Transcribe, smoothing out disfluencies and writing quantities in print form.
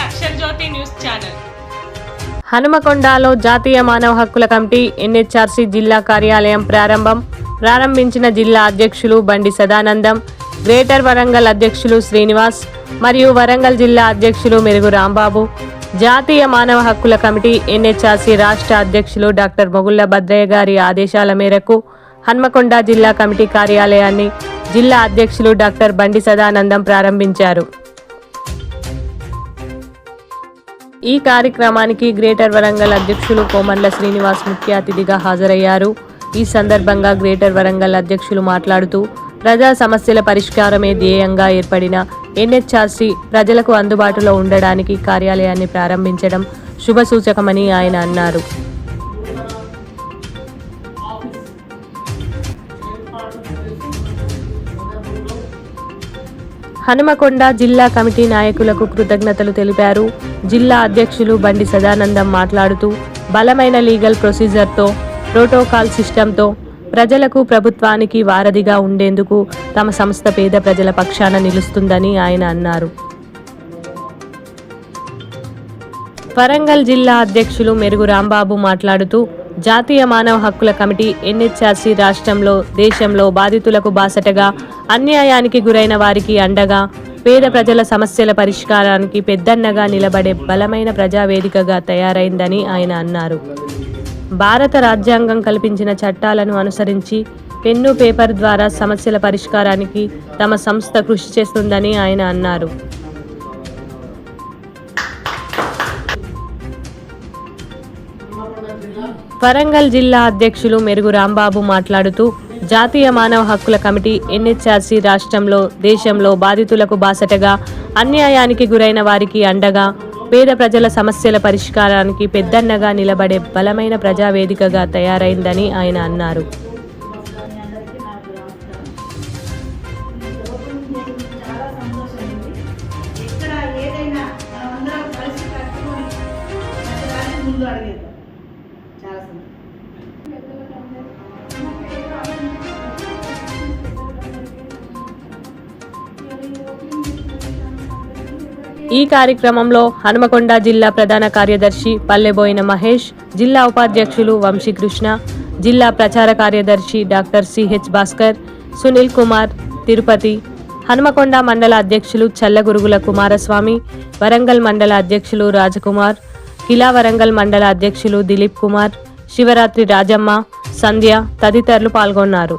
అక్షర్ జ్యోతి news channel. హనుమకొండలో జాతీయ మానవ హక్కుల కమిటీ ఎన్హెచ్ఆర్సీ జిల్లా కార్యాలయం ప్రారంభించిన జిల్లా అధ్యక్షులు బండి సదానందం, గ్రేటర్ వరంగల్ అధ్యక్షులు శ్రీనివాస్ మరియు వరంగల్ జిల్లా అధ్యక్షులు మెరుగు రాంబాబు, జాతీయ మానవ హక్కుల కమిటీ ఎన్హెచ్ఆర్సీ రాష్ట్ర అధ్యక్షులు డాక్టర్ మొగుళ్ల భద్రయ్య గారి ఆదేశాల మేరకు హన్మకొండ జిల్లా కమిటీ కార్యాలయాన్ని జిల్లా అధ్యక్షులు డాక్టర్ బండి సదానందం ప్రారంభించారు. ఈ కార్యక్రమానికి గ్రేటర్ వరంగల్ అధ్యక్షులు కోమర్ల శ్రీనివాస్ ముఖ్య అతిథిగా హాజరయ్యారు. ఈ సందర్భంగా గ్రేటర్ వరంగల్ అధ్యక్షులు మాట్లాడుతూ ప్రజా సమస్యల పరిష్కారమే ధ్యేయంగా ఏర్పడిన ఎన్హెచ్ఆర్సీ ప్రజలకు అందుబాటులో ఉండడానికి కార్యాలయాన్ని ప్రారంభించడం శుభసూచకమని ఆయన అన్నారు. హనుమకొండ జిల్లా కమిటీ నాయకులకు కృతజ్ఞతలు తెలిపారు. జిల్లా అధ్యక్షులు బండి సదానందం మాట్లాడుతూ బలమైన లీగల్ ప్రొసీజర్తో, ప్రోటోకాల్ సిస్టంతో ప్రజలకు ప్రభుత్వానికి వారధిగా ఉండేందుకు తమ సంస్థ పేద ప్రజల పక్షాన నిలుస్తుందని ఆయన అన్నారు. వరంగల్ జిల్లా అధ్యక్షులు మెరుగు రాంబాబు మాట్లాడుతూ జాతీయ మానవ హక్కుల కమిటీ ఎన్హెచ్ఆర్సీ రాష్ట్రంలో, దేశంలో బాధితులకు బాసటగా, అన్యాయానికి గురైన వారికి అండగా, పేద ప్రజల సమస్యల పరిష్కారానికి పెద్దన్నగా నిలబడే బలమైన ప్రజావేదికగా తయారైందని ఆయన అన్నారు. భారత రాజ్యాంగం కల్పించిన చట్టాలను అనుసరించి పెన్ను పేపర్ ద్వారా సమస్యల పరిష్కారానికి తమ సంస్థ కృషి చేస్తుందని ఆయన అన్నారు. వరంగల్ జిల్లా అధ్యక్షులు మెరుగు రాంబాబు మాట్లాడుతూ జాతీయ మానవ హక్కుల కమిటీ ఎన్హెచ్ఆర్సీ రాష్ట్రంలో, దేశంలో బాధితులకు బాసటగా, అన్యాయానికి గురైన వారికి అండగా, పేద ప్రజల సమస్యల పరిష్కారానికి పెద్దన్నగా నిలబడే బలమైన ప్రజావేదికగా తయారైందని ఆయన అన్నారు. ఈ కార్యక్రమంలో హనుమకొండ జిల్లా ప్రధాన కార్యదర్శి పల్లెబోయిన మహేష్, జిల్లా ఉపాధ్యక్షులు వంశీకృష్ణ, జిల్లా ప్రచార కార్యదర్శి డాక్టర్ సిహెచ్ భాస్కర్, సునీల్ కుమార్, తిరుపతి, హనుమకొండ మండల అధ్యక్షులు చల్లగురుగుల కుమారస్వామి, వరంగల్ మండల అధ్యక్షులు రాజకుమార్, కిలా వరంగల్ మండల అధ్యక్షులు దిలీప్ కుమార్, శివరాత్రి రాజమ్మ, సంధ్య తదితరులు పాల్గొన్నారు.